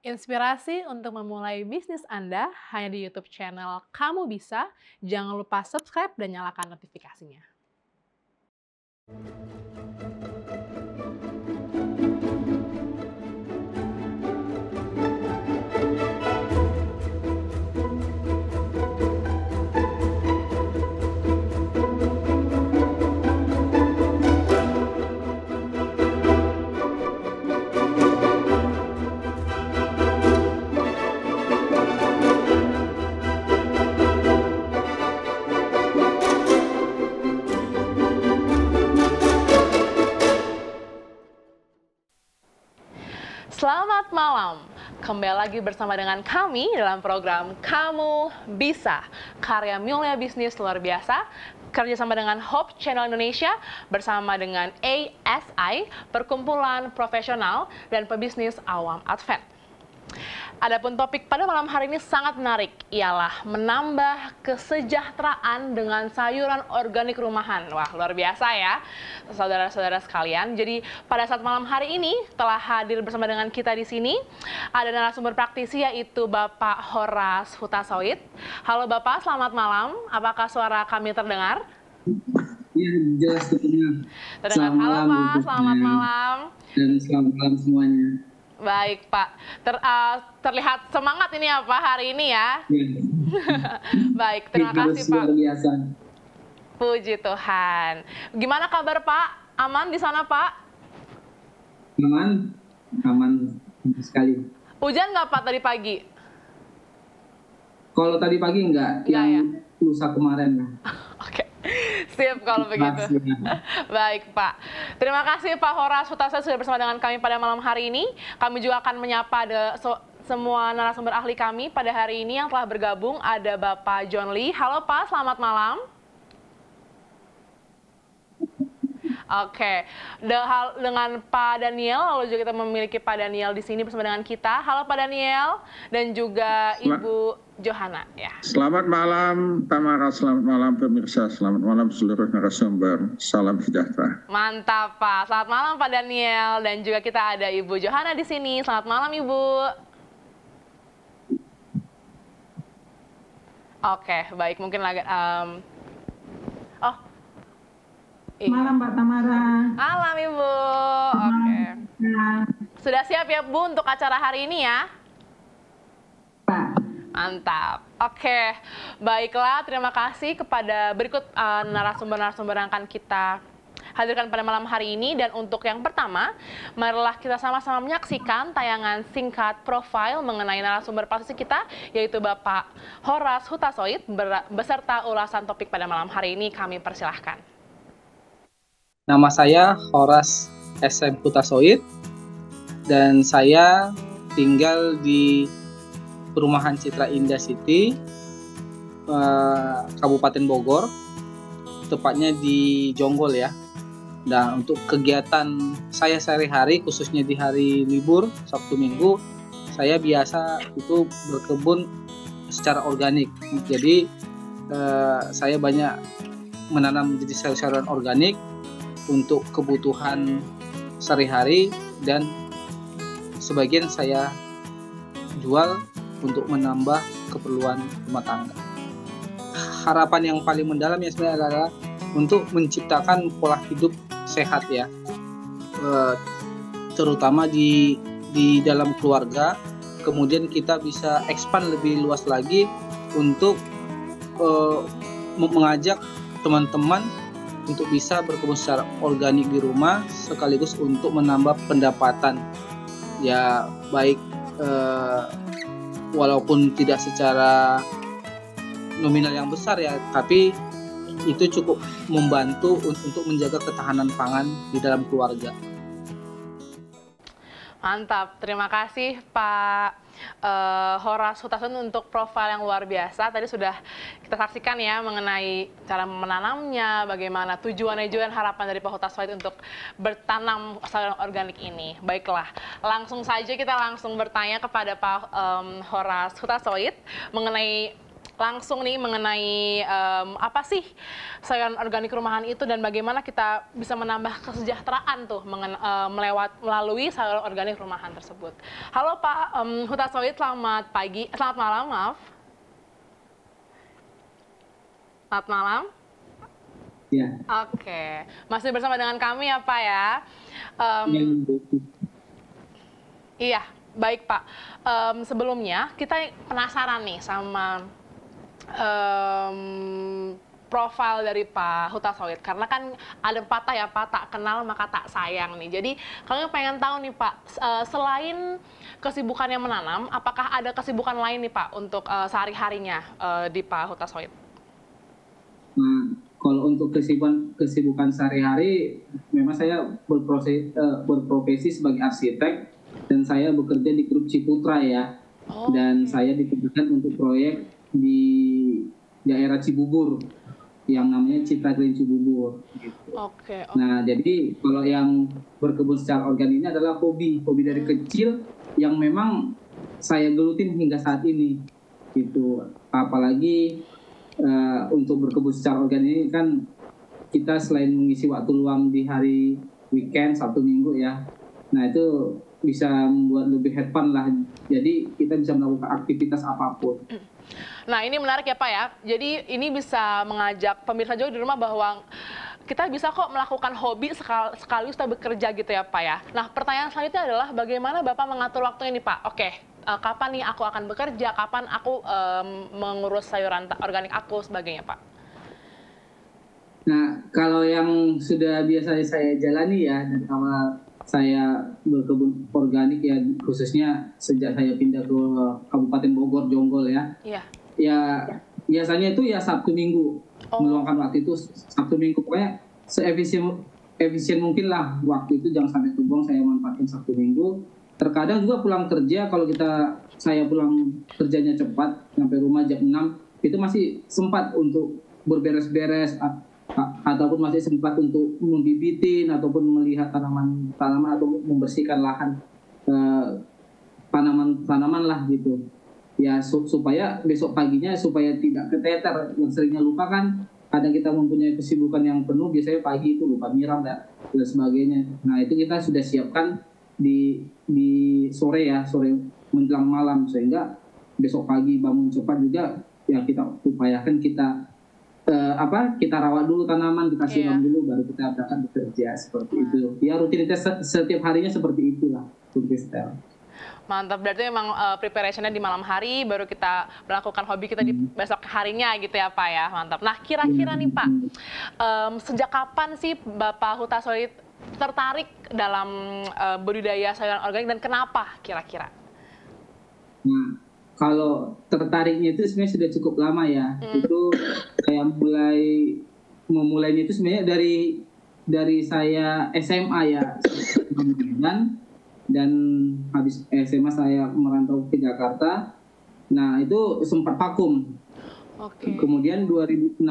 Inspirasi untuk memulai bisnis Anda hanya di YouTube channel Kamu Bisa. Jangan lupa subscribe dan nyalakan notifikasinya. Selamat malam, kembali lagi bersama dengan kami dalam program Kamu Bisa, karya Mulia Bisnis luar biasa, kerjasama dengan Hope Channel Indonesia bersama dengan ASI, Perkumpulan Profesional dan Pebisnis Awam Advent. Adapun topik pada malam hari ini sangat menarik, ialah menambah kesejahteraan dengan sayuran organik rumahan. Wah, luar biasa ya, saudara-saudara sekalian. Jadi pada saat malam hari ini telah hadir bersama dengan kita di sini ada narasumber praktisi yaitu Bapak Horas Hutasoid. Halo Bapak, selamat malam. Apakah suara kami terdengar? Iya, jelas terdengar. Terdengar. Halo Pak, selamat malam. Dan selamat malam semuanya. Baik Pak, terlihat semangat ini ya Pak hari ini ya. Baik, terima kasih Pak. Luar biasa. Puji Tuhan. Gimana kabar Pak? Aman di sana Pak? Aman, aman sekali. Hujan nggak Pak tadi pagi? Kalau tadi pagi enggak, Nggak, yang ya? lusa kemarin. Oke, sip kalau begitu. Baik Pak, terima kasih Pak Horas Hutasoid sudah bersama dengan kami pada malam hari ini. Kami juga akan menyapa semua narasumber ahli kami pada hari ini yang telah bergabung. Ada Bapak John Lee. Halo Pak, selamat malam. Oke, dengan Pak Daniel, lalu juga kita memiliki Pak Daniel di sini bersama dengan kita. Halo Pak Daniel dan juga Ibu Johana. Ya. Selamat malam Tamara, selamat malam pemirsa, selamat malam seluruh narasumber. Salam sejahtera. Mantap Pak, selamat malam Pak Daniel dan juga kita ada Ibu Johana di sini. Selamat malam Ibu. Oke, baik mungkin lagi. Malam Mbak Tamara. Malam Ibu. Oke. Sudah siap ya Bu untuk acara hari ini ya? Pak. Mantap. Oke. Baiklah, terima kasih kepada berikut narasumber-narasumber yang akan kita hadirkan pada malam hari ini. Dan untuk yang pertama, marilah kita sama-sama menyaksikan tayangan singkat profil mengenai narasumber praktisi kita, yaitu Bapak Horas Hutasoid beserta ulasan topik pada malam hari ini. Kami persilahkan. Nama saya Horas SM Hutasoid dan saya tinggal di Perumahan Citra Indah City, Kabupaten Bogor, tepatnya di Jonggol ya. Dan untuk kegiatan saya sehari-hari, khususnya di hari libur, Sabtu Minggu, saya biasa itu berkebun secara organik. Jadi saya banyak menanam jenis sayur-sayuran organik untuk kebutuhan sehari-hari dan sebagian saya jual untuk menambah keperluan rumah tangga. Harapan yang paling mendalam ya sebenarnya adalah untuk menciptakan pola hidup sehat ya, terutama di dalam keluarga. Kemudian kita bisa expand lebih luas lagi untuk mengajak teman-teman untuk bisa berkebun secara organik di rumah, sekaligus untuk menambah pendapatan ya, baik walaupun tidak secara nominal yang besar ya, tapi itu cukup membantu untuk menjaga ketahanan pangan di dalam keluarga. Mantap, terima kasih Pak Horas Hutasoid untuk profil yang luar biasa. Tadi sudah kita saksikan ya mengenai cara menanamnya, bagaimana tujuan harapan dari Pak Hutasoid untuk bertanam sayuran organik ini. Baiklah, langsung saja kita langsung bertanya kepada Pak Horas Hutasoid mengenai langsung nih mengenai apa sih sayuran organik rumahan itu dan bagaimana kita bisa menambah kesejahteraan tuh melalui sayuran organik rumahan tersebut. Halo Pak Hutasoid, selamat pagi, selamat malam, maaf. Selamat malam. Ya. Oke, masih bersama dengan kami ya Pak ya. Iya, baik Pak. Sebelumnya kita penasaran nih sama profil dari Pak Hutasoid, karena kan ada patah ya Pak, tak kenal maka tak sayang nih. Jadi kami pengen tahu nih Pak, selain kesibukannya menanam, apakah ada kesibukan lain nih Pak untuk sehari-harinya di Pak Hutasoid? Nah, kalau untuk kesibukan sehari-hari, memang saya berprofesi sebagai arsitek dan saya bekerja di Grup Ciputra ya. Dan saya ditugaskan untuk proyek di daerah Cibubur yang namanya Citra Green Cibubur. Gitu. Nah, jadi kalau yang berkebun secara organik ini adalah hobi dari kecil yang memang saya gelutin hingga saat ini. Gitu. Apalagi untuk berkebun secara organik ini kan kita selain mengisi waktu luang di hari weekend, Sabtu Minggu ya. Nah, itu bisa membuat lebih head fun lah. Jadi kita bisa melakukan aktivitas apapun. Nah, ini menarik ya Pak ya. Jadi ini bisa mengajak pemirsa juga di rumah bahwa kita bisa kok melakukan hobi sekaligus kita bekerja gitu ya Pak ya. Nah, pertanyaan selanjutnya adalah bagaimana Bapak mengatur waktunya nih Pak? Oke, kapan nih aku akan bekerja, kapan aku mengurus sayuran organik aku sebagainya Pak? Nah, kalau yang sudah biasa saya jalani ya dari awal saya berkebun organik ya, khususnya sejak saya pindah ke Kabupaten Bogor, Jonggol ya. Iya. Ya biasanya itu ya Sabtu Minggu, meluangkan waktu itu Sabtu Minggu, pokoknya efisien mungkin lah waktu itu, jangan sampai terbuang, saya manfaatin Sabtu Minggu. Terkadang juga pulang kerja, kalau saya pulang kerjanya cepat sampai rumah jam 6, itu masih sempat untuk berberes-beres ataupun masih sempat untuk membibitin ataupun melihat tanaman atau membersihkan lahan tanaman lah gitu. Ya supaya besok paginya supaya tidak keteter. Yang seringnya lupa kan, kadang kita mempunyai kesibukan yang penuh, biasanya pagi itu lupa nyiram dan sebagainya. Nah, itu kita sudah siapkan di sore menjelang malam, sehingga besok pagi bangun cepat juga ya kita upayakan kita rawat dulu tanaman, kita siram dulu, baru kita akan bekerja seperti itu. Ya rutinitas setiap harinya seperti itulah, Kristel. Mantap, berarti memang preparation-nya di malam hari, baru kita melakukan hobi kita di besok harinya gitu ya Pak ya, mantap. Nah, kira-kira nih Pak, sejak kapan sih Bapak Hutasoid tertarik dalam budidaya sayuran organik dan kenapa kira-kira? Nah, kalau tertariknya itu sebenarnya sudah cukup lama ya. Itu saya memulainya itu sebenarnya dari saya SMA ya. Dan habis SMA saya merantau ke Jakarta. Nah, itu sempat vakum. Kemudian 2011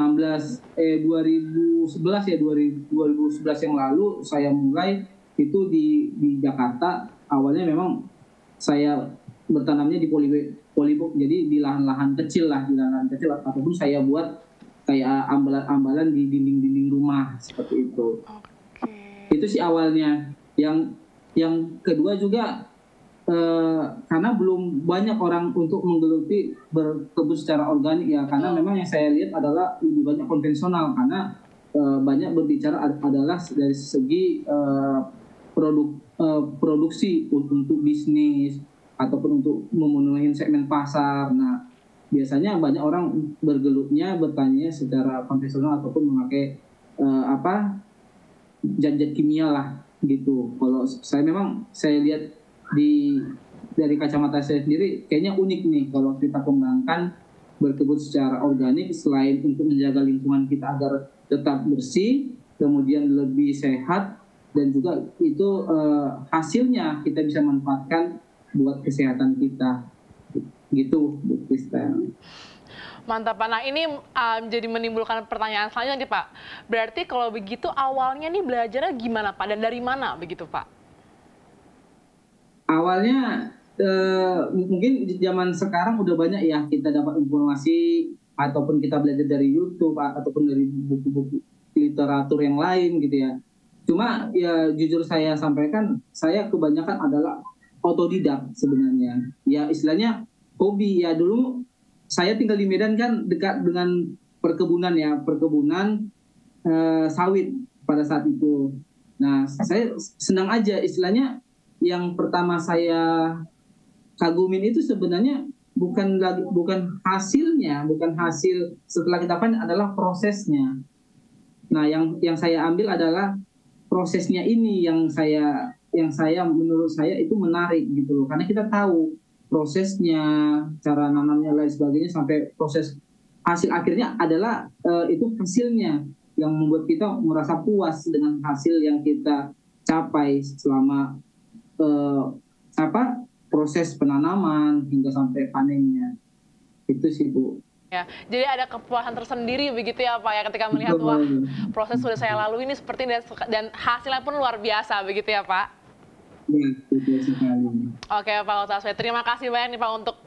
yang lalu saya mulai itu di Jakarta. Awalnya memang saya bertanamnya di polybok, jadi di lahan-lahan kecil ataupun saya buat kayak ambalan di dinding-dinding rumah seperti itu. Itu sih awalnya. Yang kedua juga karena belum banyak orang untuk menggeluti berkebun secara organik ya, karena memang yang saya lihat adalah lebih banyak konvensional, karena banyak berbicara adalah dari segi produksi untuk bisnis ataupun untuk memenuhi segmen pasar. Nah, biasanya banyak orang bertanya secara konvensional ataupun memakai zat-zat kimia lah gitu. Kalau saya lihat dari kacamata saya sendiri kayaknya unik nih kalau kita kembangkan berkebun secara organik, selain untuk menjaga lingkungan kita agar tetap bersih, kemudian lebih sehat, dan juga itu hasilnya kita bisa manfaatkan buat kesehatan kita gitu, Bu Kristel. Mantap Pak. Nah, ini jadi menimbulkan pertanyaan selanjutnya nih Pak. Berarti kalau begitu awalnya nih belajarnya gimana Pak, dan dari mana begitu Pak? Awalnya mungkin di zaman sekarang udah banyak ya kita dapat informasi ataupun kita belajar dari YouTube ataupun dari buku-buku literatur yang lain gitu ya. Cuma ya jujur saya sampaikan, saya kebanyakan adalah otodidak sebenarnya. Ya istilahnya hobi ya. Dulu saya tinggal di Medan kan dekat dengan perkebunan ya, perkebunan sawit pada saat itu. Nah saya senang aja, istilahnya yang pertama saya kagumin itu sebenarnya bukan hasilnya, bukan hasil setelah kita panen, adalah prosesnya. Nah, yang saya ambil adalah prosesnya ini yang menurut saya itu menarik gitu loh. Karena kita tahu prosesnya, cara nanamnya lain sebagainya sampai proses hasil akhirnya adalah itu hasilnya yang membuat kita merasa puas dengan hasil yang kita capai selama proses penanaman hingga sampai panennya. Itu sih Bu. Ya, jadi ada kepuasan tersendiri begitu ya Pak ya, ketika melihat wah proses sudah saya lalui ini seperti dan hasilnya pun luar biasa begitu ya Pak. Ya, betul sekali. Oke Pak Utaswe, terima kasih banyak nih Pak untuk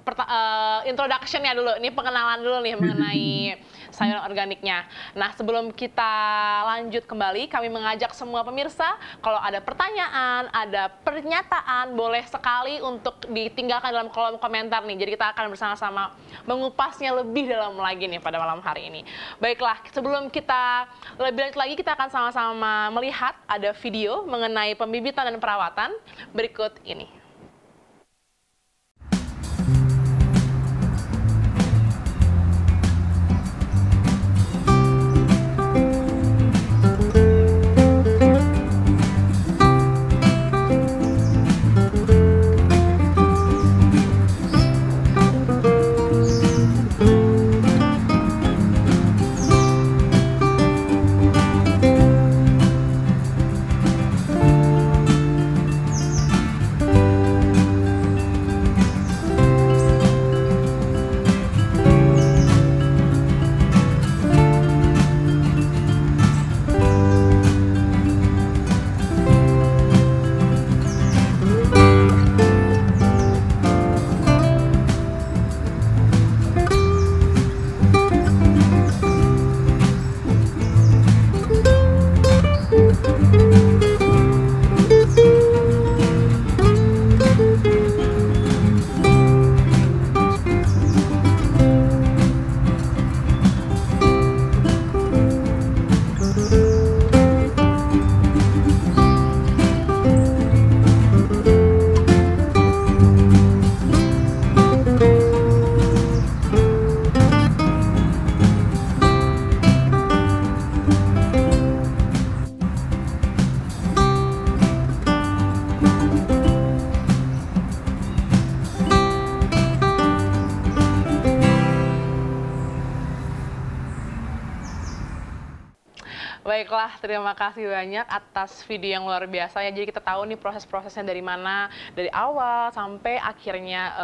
introduction-nya dulu. Ini pengenalan dulu nih mengenai sayuran organiknya. Nah sebelum kita lanjut kembali, kami mengajak semua pemirsa kalau ada pertanyaan, ada pernyataan, boleh sekali untuk ditinggalkan dalam kolom komentar nih. Jadi kita akan bersama-sama mengupasnya lebih dalam lagi nih pada malam hari ini. Baiklah, sebelum kita lebih lanjut lagi, kita akan sama-sama melihat ada video mengenai pembibitan dan perawatan berikut ini. Baiklah, terima kasih banyak atas video yang luar biasa ya. Jadi kita tahu nih proses-prosesnya dari mana, dari awal sampai akhirnya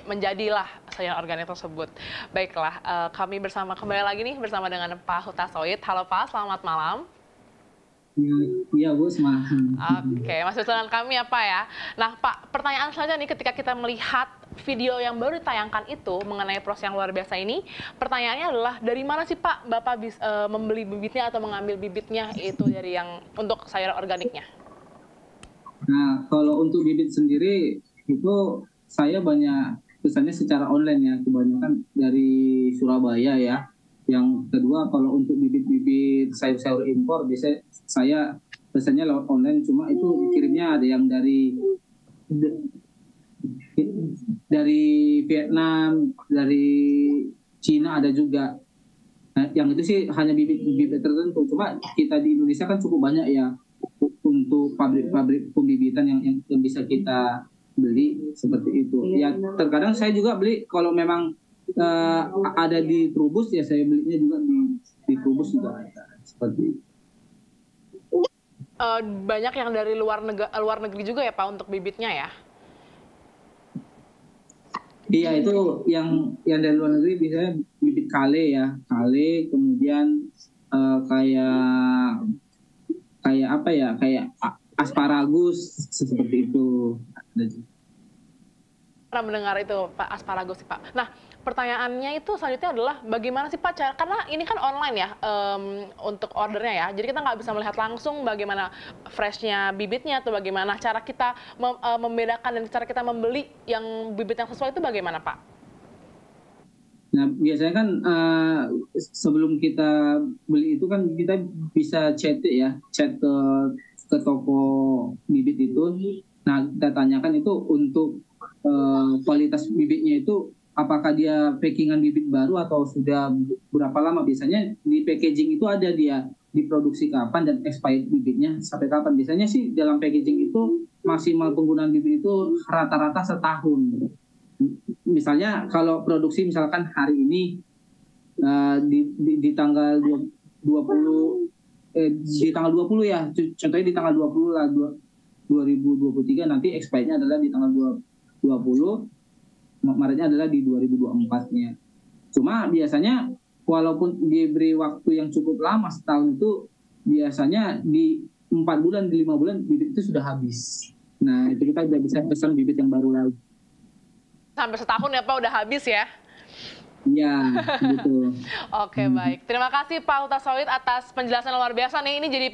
menjadilah sayuran organik tersebut. Baiklah, kami kembali lagi nih bersama dengan Pak Hutasoid. Halo Pak, selamat malam. Iya Bu, semangat. Oke, masih dengan kami ya Pak ya. Nah Pak, pertanyaan selanjutnya nih, ketika kita melihat video yang baru ditayangkan itu mengenai proses yang luar biasa ini, pertanyaannya adalah dari mana sih Pak Bapak bisa membeli bibitnya atau mengambil bibitnya itu dari yang untuk sayuran organiknya? Nah, kalau untuk bibit sendiri itu saya banyak pesannya secara online ya, kebanyakan dari Surabaya ya. Yang kedua, kalau untuk bibit-bibit sayur-sayur impor, biasanya saya pesannya lewat online, cuma itu kirimnya ada yang dari Vietnam, dari Cina ada juga. Nah, yang itu sih hanya bibit-bibit tertentu. Cuma kita di Indonesia kan cukup banyak ya untuk pabrik-pabrik pembibitan yang bisa kita beli seperti itu. Ya terkadang saya juga beli kalau memang ada di Trubus ya, saya belinya juga di Trubus juga ada seperti itu. Banyak yang dari luar negeri juga ya Pak untuk bibitnya ya? Iya, itu yang dari luar negeri biasanya bibit kale ya, kale, kemudian kayak apa ya, kayak asparagus seperti itu. pernah mendengar itu Pak, asparagus sih Pak. Nah, pertanyaannya itu selanjutnya adalah bagaimana sih Pak cara, karena ini kan online ya untuk ordernya ya, jadi kita nggak bisa melihat langsung bagaimana freshnya bibitnya atau bagaimana cara kita membedakan dan cara kita membeli yang bibit yang sesuai itu bagaimana Pak? Nah, biasanya kan sebelum kita beli itu kan kita bisa chat ke toko bibit itu. Nah, kita tanyakan itu untuk kualitas bibitnya itu apakah dia packingan bibit baru atau sudah berapa lama. Biasanya di packaging itu ada dia diproduksi kapan dan expired bibitnya sampai kapan. Biasanya sih dalam packaging itu maksimal penggunaan bibit itu rata-rata setahun. Misalnya kalau produksi misalkan hari ini di tanggal 20 di tanggal 20 ya, contohnya di tanggal 20 lah 2023, nanti expirednya adalah di tanggal 20, Maretnya adalah di 2024-nya. Cuma biasanya walaupun diberi waktu yang cukup lama setahun itu, biasanya di 4 bulan, di 5 bulan bibit itu sudah habis. Nah, itu kita udah bisa pesan bibit yang baru lagi. Sampai setahun ya Pak udah habis ya? Iya, betul. Oke, baik. Terima kasih Pak Huta Soid atas penjelasan luar biasa nih. Ini jadi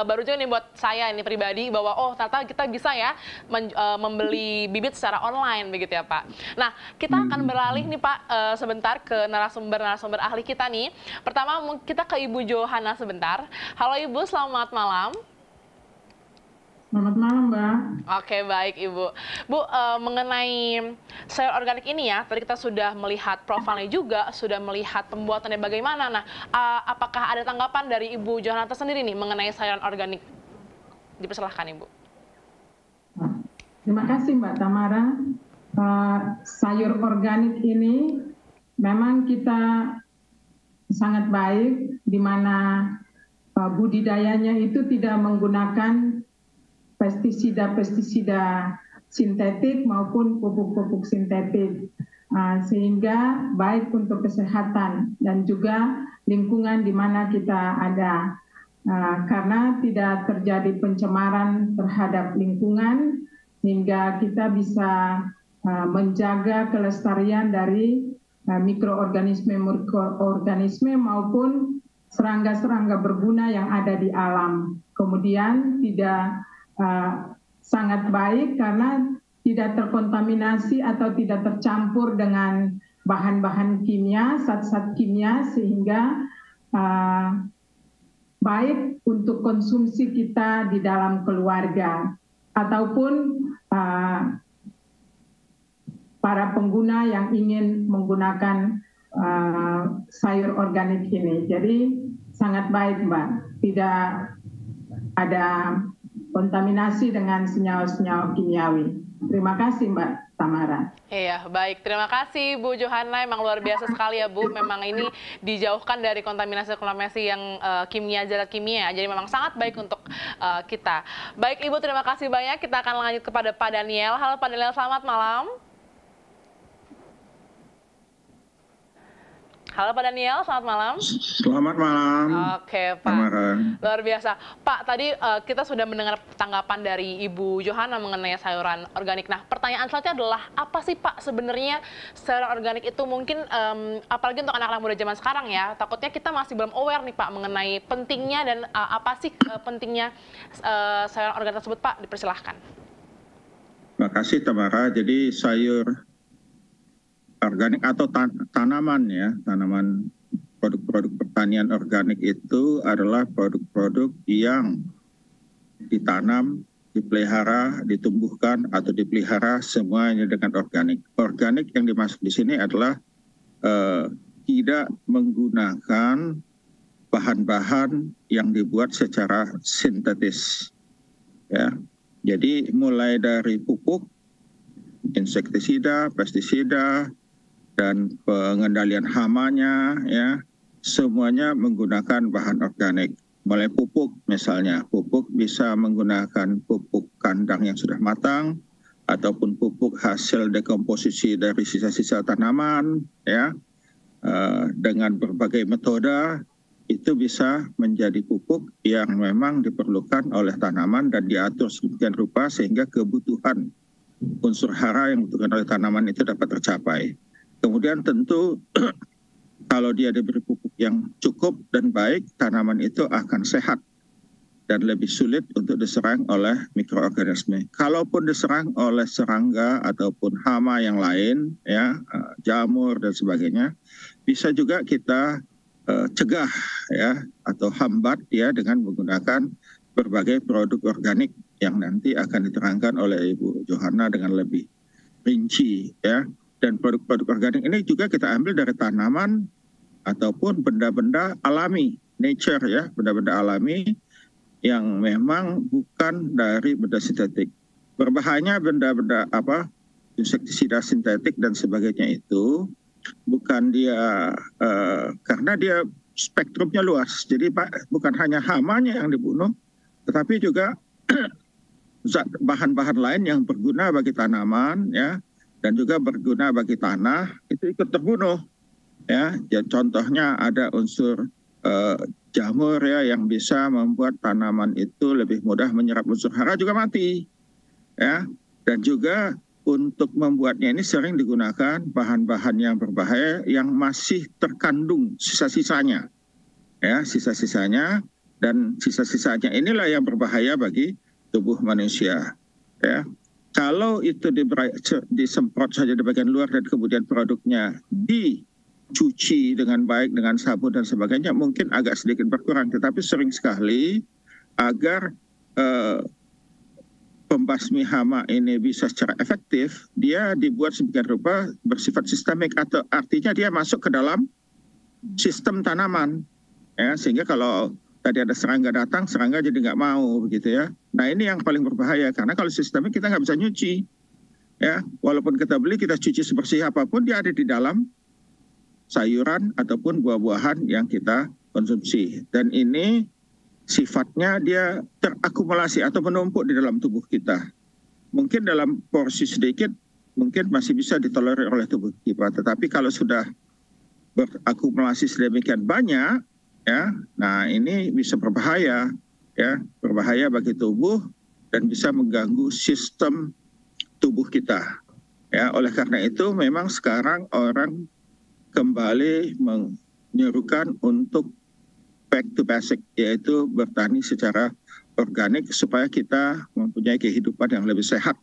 baru juga nih buat saya ini pribadi bahwa oh ternyata kita bisa ya membeli bibit secara online begitu ya Pak. Nah, kita akan beralih nih Pak sebentar ke narasumber ahli kita nih. Pertama kita ke Ibu Johana sebentar. Halo Ibu, selamat malam. Selamat malam, Mbak. Oke, baik Ibu. Bu, mengenai sayur organik ini ya, tadi kita sudah melihat profilnya juga, sudah melihat pembuatannya bagaimana. Nah, apakah ada tanggapan dari Ibu Johana sendiri nih mengenai sayuran organik? Dipersilahkan Ibu. Terima kasih Mbak Tamara. Sayur organik ini memang kita sangat baik, di mana budidayanya itu tidak menggunakan pestisida sintetik maupun pupuk-pupuk sintetik, sehingga baik untuk kesehatan dan juga lingkungan di mana kita ada, karena tidak terjadi pencemaran terhadap lingkungan, hingga kita bisa menjaga kelestarian dari mikroorganisme maupun serangga-serangga berguna yang ada di alam. Kemudian tidak sangat baik karena tidak terkontaminasi atau tidak tercampur dengan bahan-bahan kimia, zat-zat kimia, sehingga baik untuk konsumsi kita di dalam keluarga ataupun para pengguna yang ingin menggunakan sayur organik ini. Jadi sangat baik Mbak, tidak ada kontaminasi dengan senyawa-senyawa kimiawi. Terima kasih Mbak Tamara. Iya, baik. Terima kasih Bu Johana. Emang luar biasa sekali ya Bu. Memang ini dijauhkan dari kontaminasi yang kimia, zat kimia. Jadi memang sangat baik untuk kita. Baik Ibu, terima kasih banyak. Kita akan lanjut kepada Pak Daniel. Halo Pak Daniel, selamat malam. Halo Pak Daniel, selamat malam. Selamat malam. Oke Pak, luar biasa. Pak, tadi kita sudah mendengar tanggapan dari Ibu Johana mengenai sayuran organik. Nah, pertanyaan selanjutnya adalah apa sih Pak sebenarnya sayuran organik itu? Mungkin apalagi untuk anak-anak muda zaman sekarang ya, takutnya kita masih belum aware nih Pak mengenai pentingnya dan apa sih pentingnya sayuran organik tersebut Pak, dipersilahkan. Terima kasih Tamara. Jadi sayur organik atau tanaman ya, tanaman produk-produk pertanian organik itu adalah produk-produk yang ditanam, dipelihara, ditumbuhkan atau dipelihara semuanya dengan organik. Organik yang dimaksud di sini adalah tidak menggunakan bahan-bahan yang dibuat secara sintetis. Ya, jadi mulai dari pupuk, insektisida, pestisida, dan pengendalian hamanya, ya, semuanya menggunakan bahan organik. Mulai pupuk misalnya, pupuk bisa menggunakan pupuk kandang yang sudah matang, ataupun pupuk hasil dekomposisi dari sisa-sisa tanaman, ya, dengan berbagai metode, itu bisa menjadi pupuk yang memang diperlukan oleh tanaman dan diatur sedemikian rupa sehingga kebutuhan unsur hara yang dibutuhkan oleh tanaman itu dapat tercapai. Kemudian tentu kalau dia diberi pupuk yang cukup dan baik, tanaman itu akan sehat dan lebih sulit untuk diserang oleh mikroorganisme. Kalaupun diserang oleh serangga ataupun hama yang lain, ya, jamur dan sebagainya, bisa juga kita cegah, ya, atau hambat ya dengan menggunakan berbagai produk organik yang nanti akan diterangkan oleh Ibu Johanna dengan lebih rinci, ya. Dan produk-produk organik ini juga kita ambil dari tanaman ataupun benda-benda alami, nature, ya, benda-benda alami yang memang bukan dari benda sintetik. Berbahayanya benda-benda insektisida sintetik dan sebagainya itu bukan dia karena dia spektrumnya luas. Jadi bukan hanya hamanya yang dibunuh, tetapi juga bahan-bahan lain yang berguna bagi tanaman, ya, dan juga berguna bagi tanah itu ikut terbunuh, ya. Jadi contohnya ada unsur jamur, ya, yang bisa membuat tanaman itu lebih mudah menyerap unsur hara juga mati, ya. Dan juga untuk membuatnya ini sering digunakan bahan-bahan yang berbahaya yang masih terkandung sisa-sisanya, ya, sisa-sisanya, dan sisa-sisanya inilah yang berbahaya bagi tubuh manusia, ya. Kalau itu disemprot saja di bagian luar dan kemudian produknya dicuci dengan baik dengan sabun dan sebagainya, mungkin agak sedikit berkurang, tetapi sering sekali agar pembasmi hama ini bisa secara efektif, dia dibuat sedemikian rupa bersifat sistemik, atau artinya dia masuk ke dalam sistem tanaman, ya, sehingga kalau tadi ada serangga datang, serangga jadi nggak mau, begitu, ya. Nah, ini yang paling berbahaya, karena kalau sistemik kita nggak bisa nyuci, ya, walaupun kita beli, kita cuci sebersih apapun, dia ada di dalam sayuran ataupun buah-buahan yang kita konsumsi, dan ini sifatnya dia terakumulasi atau menumpuk di dalam tubuh kita. Mungkin dalam porsi sedikit mungkin masih bisa ditolerir oleh tubuh kita, tetapi kalau sudah berakumulasi sedemikian banyak, ya, nah ini bisa berbahaya, ya, berbahaya bagi tubuh dan bisa mengganggu sistem tubuh kita, ya. Oleh karena itu memang sekarang orang kembali menyerukan untuk back to basic, yaitu bertani secara organik supaya kita mempunyai kehidupan yang lebih sehat,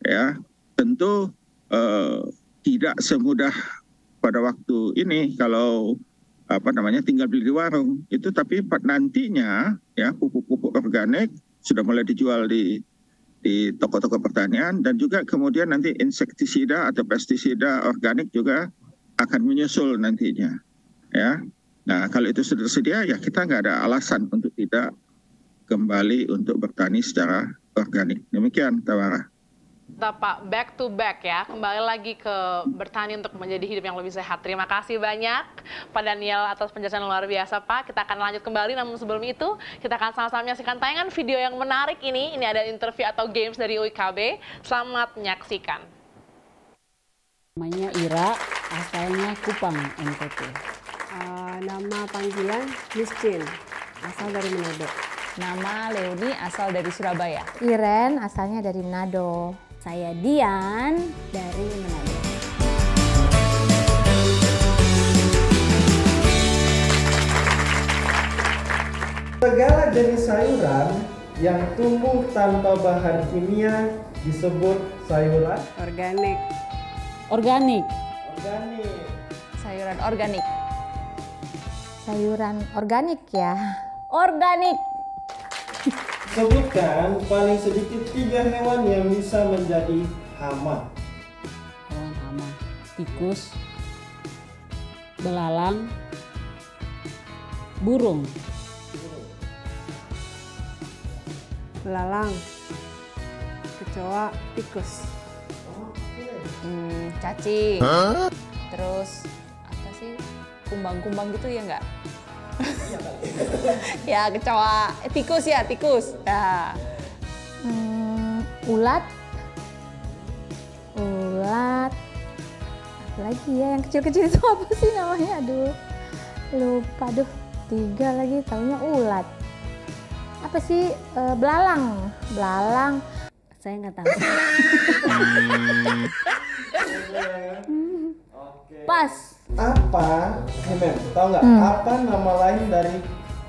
ya. Tentu tidak semudah pada waktu ini kalau tinggal beli di warung itu, tapi nantinya, ya, pupuk-pupuk organik sudah mulai dijual di toko-toko pertanian, dan juga kemudian nanti insektisida atau pestisida organik juga akan menyusul nantinya, ya. Nah, kalau itu sudah tersedia, ya kita nggak ada alasan untuk tidak kembali untuk bertani secara organik. Demikian, Tamara. Pak, back to back, ya, kembali lagi ke bertani untuk menjadi hidup yang lebih sehat. Terima kasih banyak Pak Daniel atas penjelasan luar biasa, Pak. Kita akan lanjut kembali, namun sebelum itu kita akan sama-sama menyaksikan tayangan video yang menarik ini. Ini ada interview atau games dari UIKB. Selamat menyaksikan. Namanya Ira, asalnya Kupang, NTT. Nama panggilan Miskin, asal dari Manado. Nama Leoni, asal dari Surabaya. Iren, asalnya dari Manado. Saya Dian, dari Manado. Segala jenis sayuran yang tumbuh tanpa bahan kimia disebut sayuran Organik. Organik. organik. Sayuran organik. Sayuran organik, ya. Organik. Sebutkan paling sedikit 3 hewan yang bisa menjadi hama. Hewan hama. Tikus, belalang, burung. Belalang. Kecoa, tikus. Cacing. Terus apa sih? Kumbang-kumbang gitu, ya nggak? Ya, kecoa. Tikus, ya, tikus. Nah. Ulat. Apa lagi ya yang kecil-kecil itu, apa sih namanya? Aduh, lupa. 3 lagi, taunya ulat. Apa sih? Belalang. Saya nggak tahu. Pas. Apa? Mem, tahu nggak? Apa nama lain dari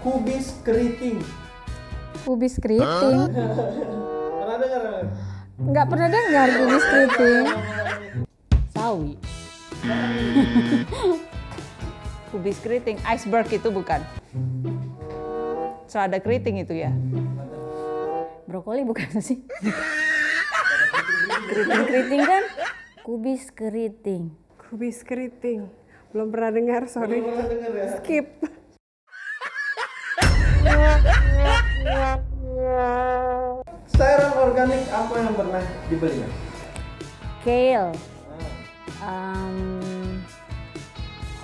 kubis keriting? Kubis keriting. Pernah dengar? Mem? Nggak pernah dengar kubis keriting. Sawi. Kubis keriting, iceberg itu bukan? Selada keriting itu ya? Brokoli bukan sih? Keriting-keriting kan? Kubis keriting. Kubis keriting. Belum pernah dengar, sorry. Belum pernah dengar ya? Skip. Sayuran organik apa yang pernah dibeli? Mem? Kale.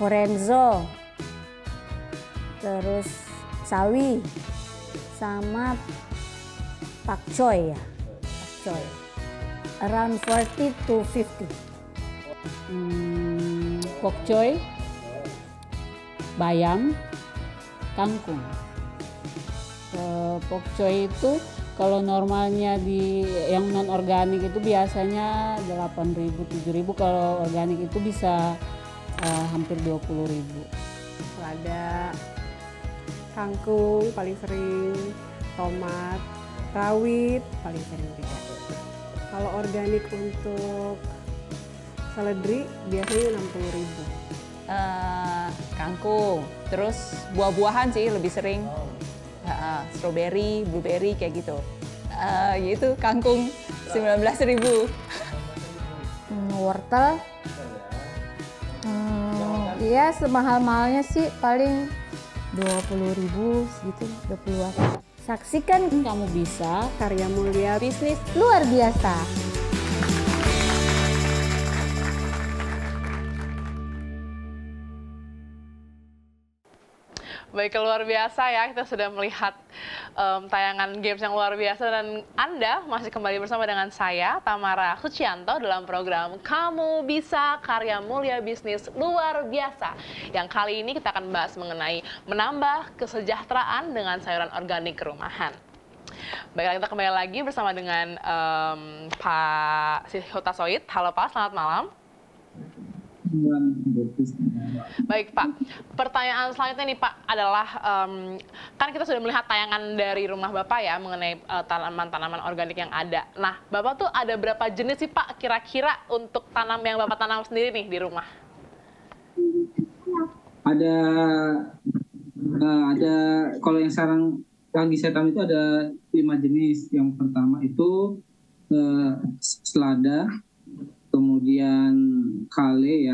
Horenzo. Terus sawi. Sama pakcoy ya. Pakcoy. Around 40 to 50. Pokcoy, bayam, kangkung. Pokcoy itu kalau normalnya di yang non organik itu biasanya 8.000 7.000, kalau organik itu bisa hampir 20.000. Selada, kangkung paling sering, tomat, rawit paling sering juga. Kalau organik untuk seledri biasanya 60.000. Kangkung, terus buah-buahan sih lebih sering. Strawberry, blueberry kayak gitu. Yaitu kangkung 19.000. Wortel. Iya, semahal-mahalnya sih paling 20.000 segitu, 20-an. Saksikan Kamu Bisa Karya Mulia bisnis luar biasa. Baik, luar biasa ya, kita sudah melihat tayangan games yang luar biasa dan Anda masih kembali bersama dengan saya, Tamara Sucianto, dalam program Kamu Bisa Karya Mulia Bisnis Luar Biasa. Yang kali ini kita akan bahas mengenai menambah kesejahteraan dengan sayuran organik rumahan. Baiklah, kita kembali lagi bersama dengan Pak Syihota Soid. Halo Pak, selamat malam. Baik Pak, pertanyaan selanjutnya nih Pak adalah kan kita sudah melihat tayangan dari rumah Bapak ya mengenai tanaman-tanaman organik yang ada. Nah, Bapak tuh ada berapa jenis sih Pak kira-kira untuk tanam yang Bapak tanam sendiri nih di rumah? Ada kalau yang sekarang lagi saya tanam itu ada 5 jenis. Yang pertama itu selada, kemudian kale.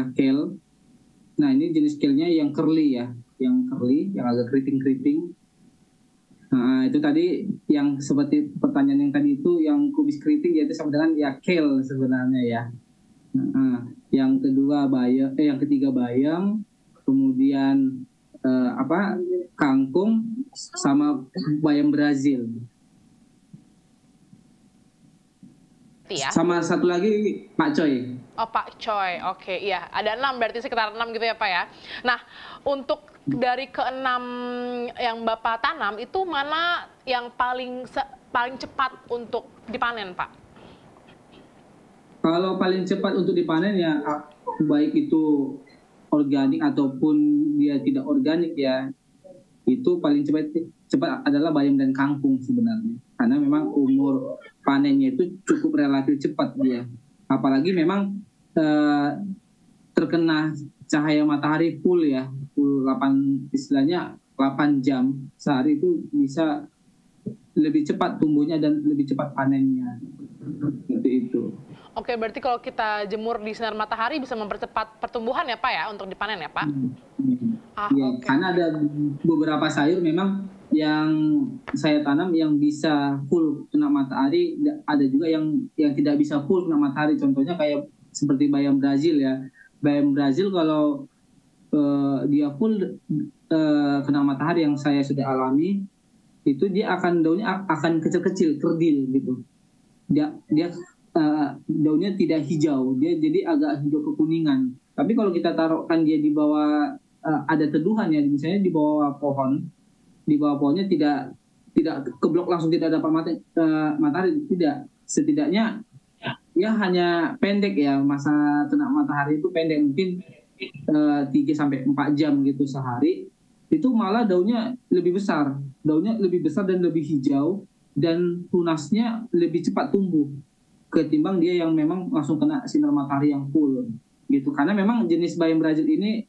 Nah, ini jenis kale-nya yang curly ya, yang agak keriting-keriting. Nah, itu tadi yang seperti pertanyaan yang tadi itu yang kubis keriting, yaitu sama dengan ya kale sebenarnya ya. Nah, yang ketiga bayam, kemudian kangkung sama bayam Brazil. Ya. Sama satu lagi pakcoy. Oh, pakcoy, oke, iya. Ada 6, berarti sekitar 6 gitu ya Pak ya. Nah, untuk dari ke-6 yang Bapak tanam, itu mana yang paling cepat untuk dipanen Pak? Kalau paling cepat untuk dipanen ya, baik itu organik ataupun dia tidak organik ya, itu paling cepat adalah bayam dan kangkung sebenarnya. Karena memang umur panennya itu cukup relatif cepat dia. Apalagi memang terkena cahaya matahari full 8 jam sehari itu bisa lebih cepat tumbuhnya dan lebih cepat panennya. Seperti itu. Oke, berarti kalau kita jemur di sinar matahari bisa mempercepat pertumbuhan ya Pak ya untuk dipanen ya Pak? Ya, okay. Karena ada beberapa sayur memang yang saya tanam yang bisa full kena matahari, ada juga yang tidak bisa full kena matahari. Contohnya kayak seperti bayam Brazil ya. Bayam Brazil kalau dia full kena matahari yang saya sudah alami, itu dia daunnya akan kecil-kecil, kerdil gitu. Dia daunnya tidak hijau, dia jadi agak hijau kekuningan. Tapi kalau kita taruhkan dia di bawah ada teduhan ya, misalnya di bawah pohonnya tidak keblok langsung, tidak dapat matahari, tidak. setidaknya ya hanya pendek ya, masa kena matahari itu pendek, mungkin 3 sampai 4 jam gitu sehari. Itu malah daunnya lebih besar dan lebih hijau, dan tunasnya lebih cepat tumbuh ketimbang dia yang memang langsung kena sinar matahari yang full gitu. Karena memang jenis bayam Brazil ini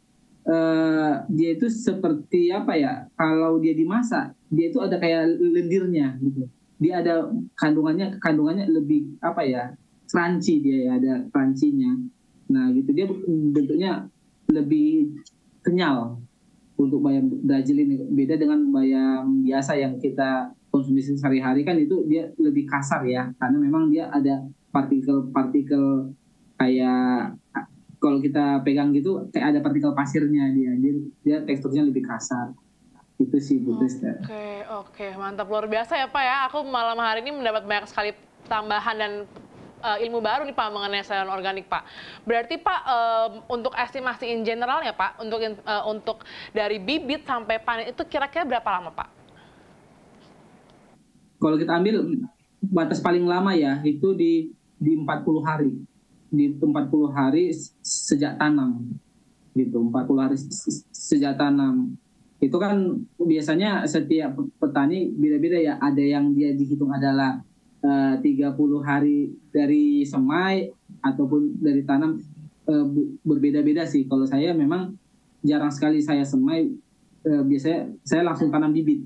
dia itu seperti apa ya, kalau dia dimasak dia itu ada kayak lendirnya gitu, dia ada kandungannya lebih apa ya, crunchy, dia ya ada crunchy-nya. Nah gitu, dia bentuknya lebih kenyal untuk bayam Brazil ini, beda dengan bayam biasa yang kita konsumsi sehari-hari kan, itu dia lebih kasar ya, karena memang dia ada partikel-partikel kayak kalau kita pegang gitu kayak ada partikel pasirnya, dia teksturnya lebih kasar. Itu sih Bu Krista. Oke, mantap, luar biasa ya Pak ya. Aku malam hari ini mendapat banyak sekali tambahan dan ilmu baru nih Pak mengenai sayuran organik Pak. Berarti Pak untuk estimasi in general ya Pak, untuk dari bibit sampai panen itu kira-kira berapa lama Pak? Kalau kita ambil batas paling lama ya itu di 40 hari. Di 40 hari sejak tanam gitu, 40 hari sejak tanam. Itu kan biasanya setiap petani beda-beda ya, ada yang dia dihitung adalah 30 hari dari semai ataupun dari tanam, berbeda-beda sih. Kalau saya memang jarang sekali saya semai, biasanya saya langsung tanam bibit.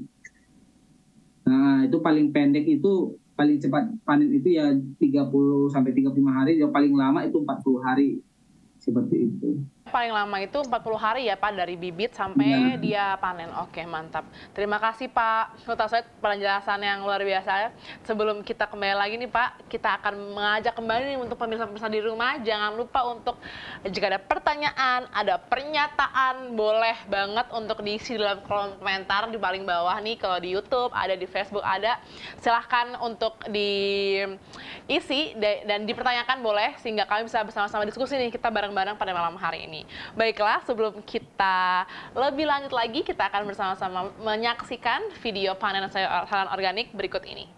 Nah itu paling pendek itu, paling cepat panen itu ya 30 sampai 35 hari, yang paling lama itu 40 hari. Seperti itu. Paling lama itu 40 hari ya Pak, dari bibit sampai dia panen. Oke, mantap. Terima kasih Pak atas penjelasan yang luar biasa. Sebelum kita kembali lagi nih Pak, kita akan mengajak kembali nih untuk pemirsa-pemirsa di rumah, jangan lupa untuk jika ada pertanyaan, ada pernyataan, boleh banget untuk diisi dalam kolom komentar di paling bawah nih. Kalau di YouTube ada, di Facebook ada, silahkan untuk diisi dan dipertanyakan boleh, sehingga kami bisa bersama-sama diskusi nih kita bareng-bareng pada malam hari ini. Baiklah, sebelum kita lebih lanjut lagi, kita akan bersama-sama menyaksikan video panen sayuran organik berikut ini.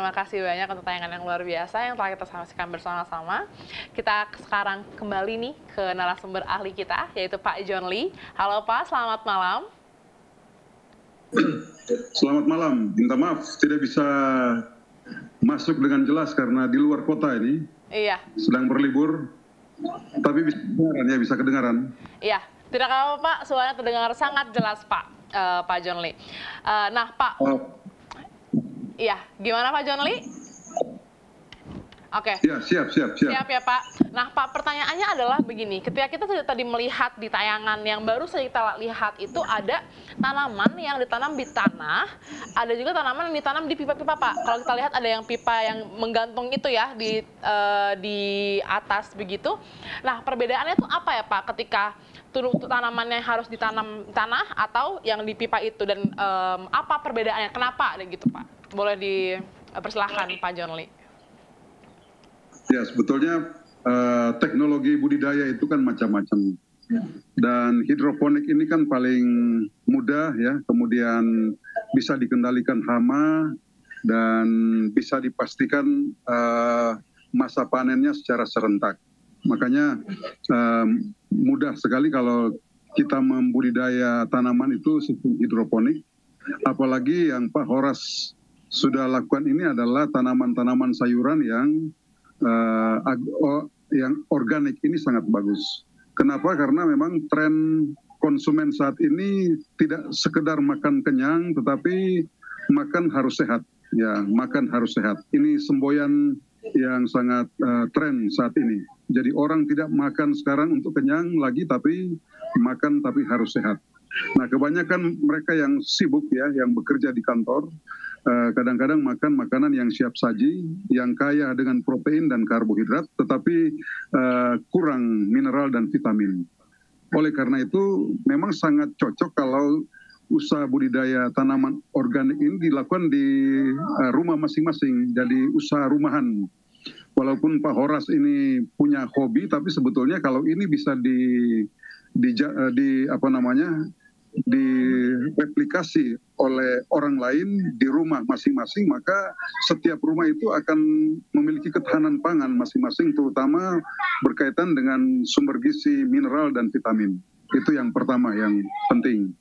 terima kasih banyak untuk tayangan yang luar biasa yang telah kita saksikan bersama-sama. Kita sekarang kembali nih ke narasumber ahli kita, yaitu Pak John Lee. Halo Pak, selamat malam. Selamat malam, minta maaf tidak bisa masuk dengan jelas karena di luar kota ini. Iya. Sedang berlibur, tapi bisa kedengaran. Iya, tidak apa-apa Pak, suaranya terdengar sangat jelas Pak, Pak John Lee. Nah Pak, iya, gimana Pak John Lee? Oke. Ya, siap. Siap ya Pak. Nah Pak, pertanyaannya adalah begini, ketika kita tadi melihat di tayangan yang baru saja kita lihat itu ada tanaman yang ditanam di tanah, ada juga tanaman yang ditanam di pipa-pipa Pak. Kalau kita lihat ada yang pipa yang menggantung itu ya di atas begitu. Nah perbedaannya itu apa ya Pak ketika tanamannya harus ditanam tanah atau yang di pipa itu, dan apa perbedaannya, kenapa gitu Pak? Boleh dipersilahkan Pak John Lee. Ya, sebetulnya teknologi budidaya itu kan macam-macam. Dan hidroponik ini kan paling mudah ya, kemudian bisa dikendalikan hama dan bisa dipastikan masa panennya secara serentak. Makanya mudah sekali kalau kita membudidaya tanaman itu sistem hidroponik. Apalagi yang Pak Horas sudah lakukan ini adalah tanaman-tanaman sayuran yang organik ini sangat bagus. Kenapa? Karena memang tren konsumen saat ini tidak sekedar makan kenyang, tetapi makan harus sehat. Ya, makan harus sehat. Ini semboyan yang sangat tren saat ini. Jadi orang tidak makan sekarang untuk kenyang lagi, tapi makan tapi harus sehat. Nah, kebanyakan mereka yang sibuk ya, yang bekerja di kantor, kadang-kadang makan makanan yang siap saji, yang kaya dengan protein dan karbohidrat, tetapi kurang mineral dan vitamin. Oleh karena itu, memang sangat cocok kalau usaha budidaya tanaman organik ini dilakukan di rumah masing-masing, jadi usaha rumahan. Walaupun Pak Horas ini punya hobi, tapi sebetulnya kalau ini bisa direplikasi oleh orang lain di rumah masing-masing, maka setiap rumah itu akan memiliki ketahanan pangan masing-masing, terutama berkaitan dengan sumber gizi, mineral, dan vitamin. Itu yang pertama yang penting.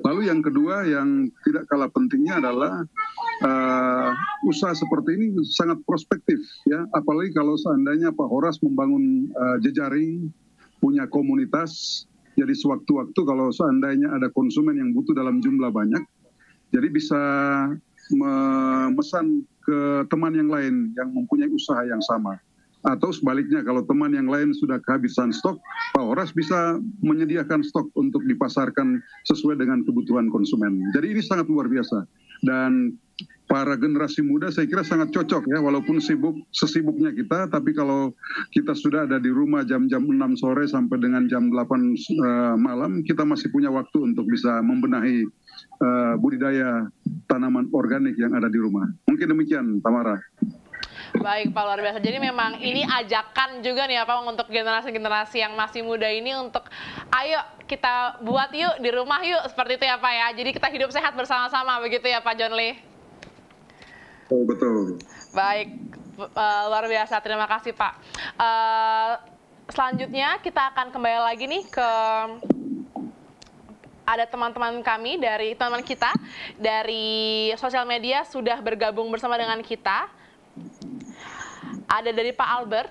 Lalu yang kedua yang tidak kalah pentingnya adalah usaha seperti ini sangat prospektif ya, apalagi kalau seandainya Pak Horas membangun jejaring, punya komunitas. Jadi sewaktu-waktu kalau seandainya ada konsumen yang butuh dalam jumlah banyak, jadi bisa memesan ke teman yang lain yang mempunyai usaha yang sama. Atau sebaliknya, kalau teman yang lain sudah kehabisan stok, Pak Horas bisa menyediakan stok untuk dipasarkan sesuai dengan kebutuhan konsumen. Jadi ini sangat luar biasa. Dan para generasi muda saya kira sangat cocok ya, walaupun sesibuknya kita, tapi kalau kita sudah ada di rumah jam-jam 6 sore sampai dengan jam 8 malam, kita masih punya waktu untuk bisa membenahi budidaya tanaman organik yang ada di rumah. Mungkin demikian, Tamara. Baik Pak, luar biasa. Jadi memang ini ajakan juga nih Pak untuk generasi-generasi yang masih muda ini untuk ayo kita buat yuk di rumah yuk, seperti itu ya Pak ya. Jadi kita hidup sehat bersama-sama begitu ya Pak John Lee. Oh, betul. Baik, luar biasa. Terima kasih Pak. Selanjutnya kita akan kembali lagi nih ke ada teman-teman kami dari teman kita dari sosial media sudah bergabung bersama dengan kita. Ada dari Pak Albert.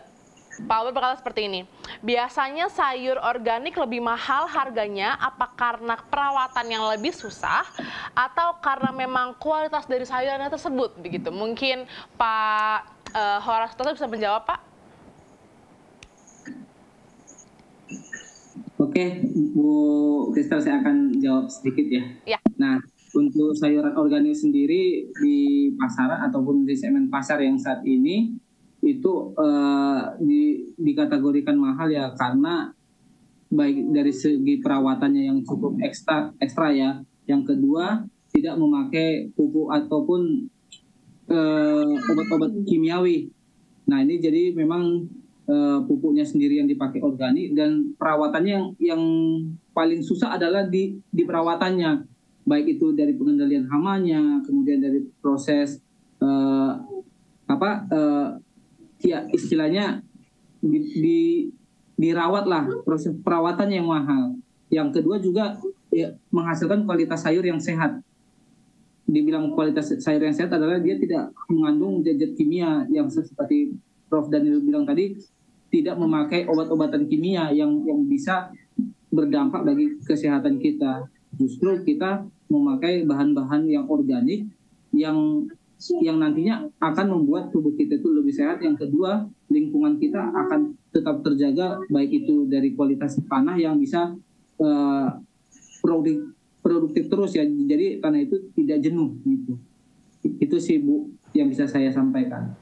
Pak Albert berkata seperti ini, biasanya sayur organik lebih mahal harganya, apa karena perawatan yang lebih susah atau karena memang kualitas dari sayurannya tersebut begitu? Mungkin Pak Horas bisa menjawab Pak. Oke, Bu Kristal, saya akan jawab sedikit ya. Nah, untuk sayuran organik sendiri di pasaran ataupun di segmen pasar yang saat ini itu dikategorikan mahal ya, karena baik dari segi perawatannya yang cukup ekstra ya. Yang kedua, tidak memakai pupuk ataupun obat-obat kimiawi. Nah, ini jadi memang pupuknya sendiri yang dipakai organik, dan perawatannya yang paling susah adalah di perawatannya, baik itu dari pengendalian hamanya, kemudian dari proses ya istilahnya dirawat lah, proses perawatan yang mahal. Yang kedua juga ya, menghasilkan kualitas sayur yang sehat. Dibilang kualitas sayur yang sehat adalah dia tidak mengandung zat kimia yang seperti Prof. Daniel bilang tadi, tidak memakai obat-obatan kimia yang bisa berdampak bagi kesehatan kita. Justru kita memakai bahan-bahan yang organik yang nantinya akan membuat tubuh kita itu lebih sehat. Yang kedua, lingkungan kita akan tetap terjaga, baik itu dari kualitas tanah yang bisa produktif terus ya. Jadi tanah itu tidak jenuh gitu. Itu sih Bu yang bisa saya sampaikan.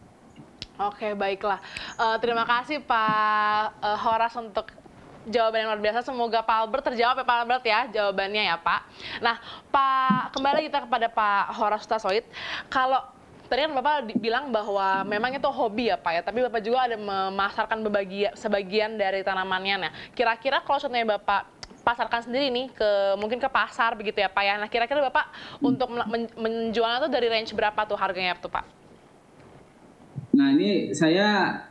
Oke, baiklah. Terima kasih Pak Horas untuk jawaban yang luar biasa. Semoga Pak Albert terjawab ya Pak Albert ya jawabannya ya Pak. Nah Pak, kembali kita kepada Pak Horas Hutasoid. Kalau tadi kan Bapak bilang bahwa memang itu hobi ya Pak ya, tapi Bapak juga ada memasarkan sebagian dari tanamannya. Nah kira-kira kalau contohnya Bapak pasarkan sendiri nih mungkin ke pasar begitu ya Pak ya. Nah kira-kira Bapak untuk menjualnya tuh dari range berapa tuh harganya tuh Pak? Nah ini saya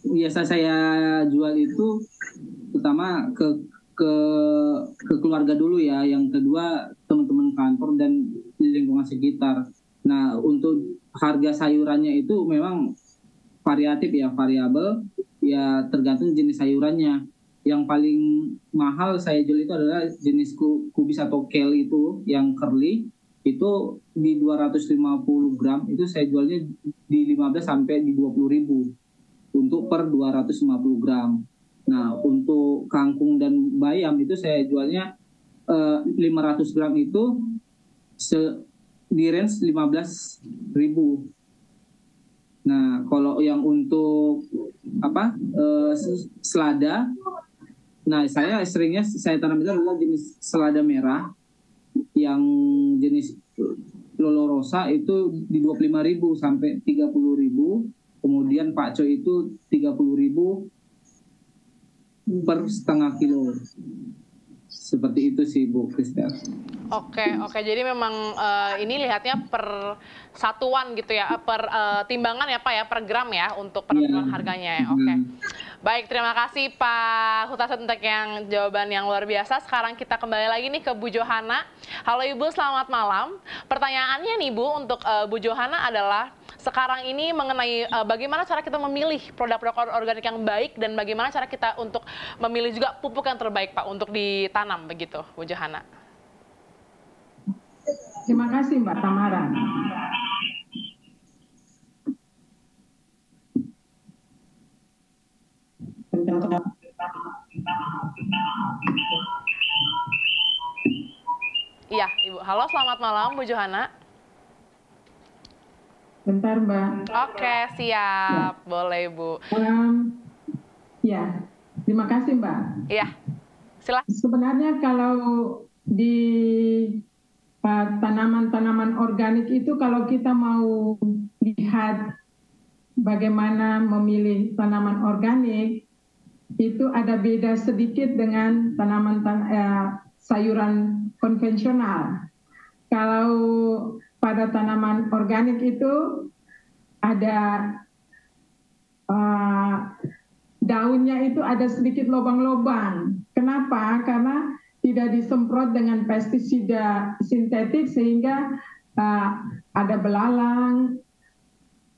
biasa saya jual itu pertama ke keluarga dulu ya, yang kedua teman-teman kantor dan di lingkungan sekitar. Nah untuk harga sayurannya itu memang variatif ya, variabel ya, tergantung jenis sayurannya. Yang paling mahal saya jual itu adalah jenis kubis atau kale itu yang curly, itu di 250 gram itu saya jualnya di 15 sampai di 20.000 untuk per 250 gram. Nah, untuk kangkung dan bayam itu saya jualnya 500 gram itu di range 15.000. Nah, kalau yang untuk selada, nah saya seringnya saya tanam itu adalah jenis selada merah yang jenis Lolorosa itu di 25.000 sampai 30.000. Kemudian pakcoy itu 30.000 per setengah kilo. Seperti itu sih Bu Kristel. Oke. Jadi memang ini lihatnya per satuan gitu ya, per timbangan ya Pak ya, per gram ya untuk penentuan harganya ya. Oke. Baik, terima kasih Pak Hutasoid untuk yang jawaban yang luar biasa. Sekarang kita kembali lagi nih ke Bu Johana. Halo Ibu, selamat malam. Pertanyaannya nih Bu untuk Bu Johana adalah sekarang ini mengenai bagaimana cara kita memilih produk-produk organik yang baik dan bagaimana cara kita untuk memilih juga pupuk yang terbaik Pak untuk ditanam begitu Bu Johana. Terima kasih Mbak Tamara. Iya Ibu. Halo, selamat malam Bu Johana. Bentar Mbak. Oke, siap. Ya. Boleh Bu. Ya, terima kasih Mbak. Iya, silakan. Sebenarnya kalau di tanaman-tanaman organik itu kalau kita mau lihat bagaimana memilih tanaman organik, itu ada beda sedikit dengan tanaman sayuran konvensional. Kalau pada tanaman organik itu ada daunnya itu ada sedikit lubang-lubang. Kenapa? Karena tidak disemprot dengan pestisida sintetik sehingga ada belalang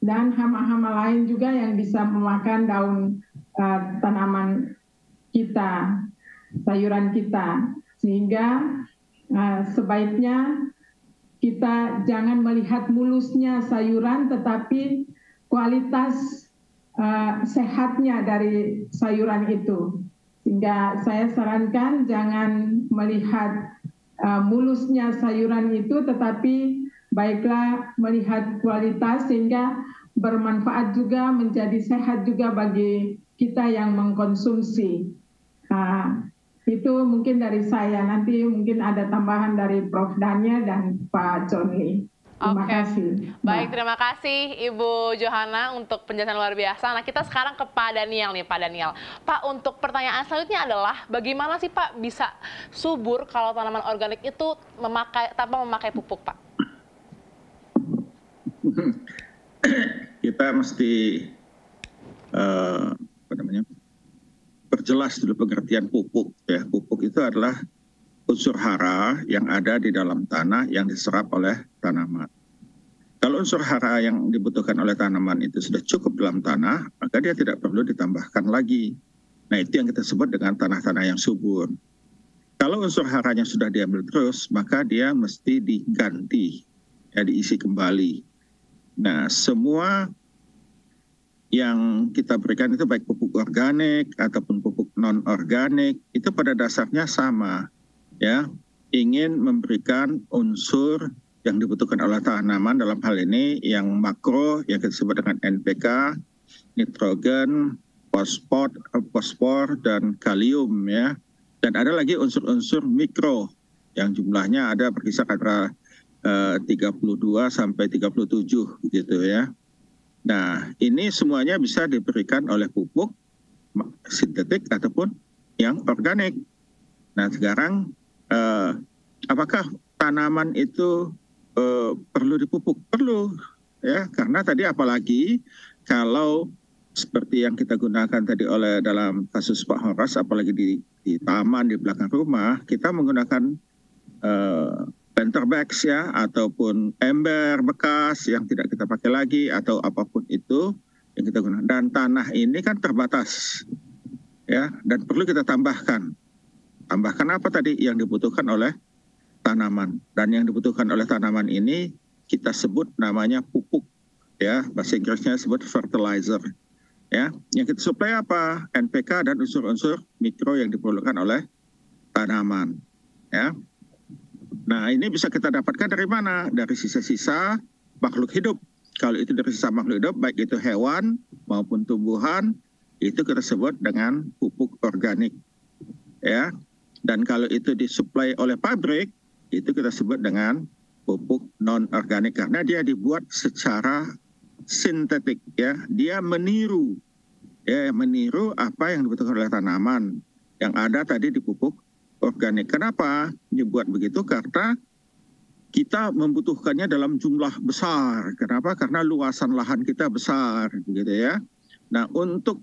dan hama-hama lain juga yang bisa memakan daun tanaman kita, sayuran kita. Sehingga sebaiknya kita jangan melihat mulusnya sayuran tetapi kualitas sehatnya dari sayuran itu. Sehingga saya sarankan jangan melihat mulusnya sayuran itu, tetapi baiklah melihat kualitas sehingga bermanfaat juga, menjadi sehat juga bagi kita yang mengkonsumsi. Itu mungkin dari saya. Nanti mungkin ada tambahan dari Prof. Daniel dan Pak John. Terima kasih. Baik, terima kasih Ibu Johana untuk penjelasan luar biasa. Nah, kita sekarang ke Pak Daniel nih, Pak Daniel. Pak, untuk pertanyaan selanjutnya adalah bagaimana sih Pak bisa subur kalau tanaman organik itu tanpa memakai pupuk, Pak? Kita mesti perjelas dulu pengertian pupuk. Ya, pupuk itu adalah unsur hara yang ada di dalam tanah yang diserap oleh tanaman. Kalau unsur hara yang dibutuhkan oleh tanaman itu sudah cukup dalam tanah, maka dia tidak perlu ditambahkan lagi. Nah, itu yang kita sebut dengan tanah-tanah yang subur. Kalau unsur haranya sudah diambil terus, maka dia mesti diganti, ya, diisi kembali. Nah, semua yang kita berikan itu baik pupuk organik ataupun pupuk non-organik, itu pada dasarnya sama, ya, ingin memberikan unsur yang dibutuhkan oleh tanaman, dalam hal ini yang makro yang kita sebut dengan NPK, nitrogen, fosfor dan kalium, ya. Dan ada lagi unsur-unsur mikro yang jumlahnya ada berkisar antara 32 sampai 37 gitu, ya. Nah, ini semuanya bisa diberikan oleh pupuk sintetik ataupun yang organik. Nah, sekarang apakah tanaman itu perlu dipupuk? Perlu, ya, karena tadi apalagi kalau seperti yang kita gunakan tadi oleh dalam kasus Pak Horas, apalagi di taman di belakang rumah, kita menggunakan planter bags, ya, ataupun ember bekas yang tidak kita pakai lagi atau apapun itu yang kita gunakan. Dan tanah ini kan terbatas, ya, dan perlu kita tambahkan. Tambahkan apa tadi yang dibutuhkan oleh tanaman. Dan yang dibutuhkan oleh tanaman ini kita sebut namanya pupuk, ya, bahasa Inggrisnya sebut fertilizer. Ya, yang kita suplai apa? NPK dan unsur-unsur mikro yang diperlukan oleh tanaman. Ya, nah ini bisa kita dapatkan dari mana? Dari sisa-sisa makhluk hidup. Kalau itu dari sisa makhluk hidup, baik itu hewan maupun tumbuhan, itu kita sebut dengan pupuk organik. Ya, dan kalau itu disuplai oleh pabrik, itu kita sebut dengan pupuk non-organik karena dia dibuat secara sintetik, ya, dia meniru apa yang dibutuhkan oleh tanaman yang ada tadi di pupuk organik. Kenapa dibuat begitu? Karena kita membutuhkannya dalam jumlah besar. Kenapa? Karena luasan lahan kita besar, gitu, ya. Nah, untuk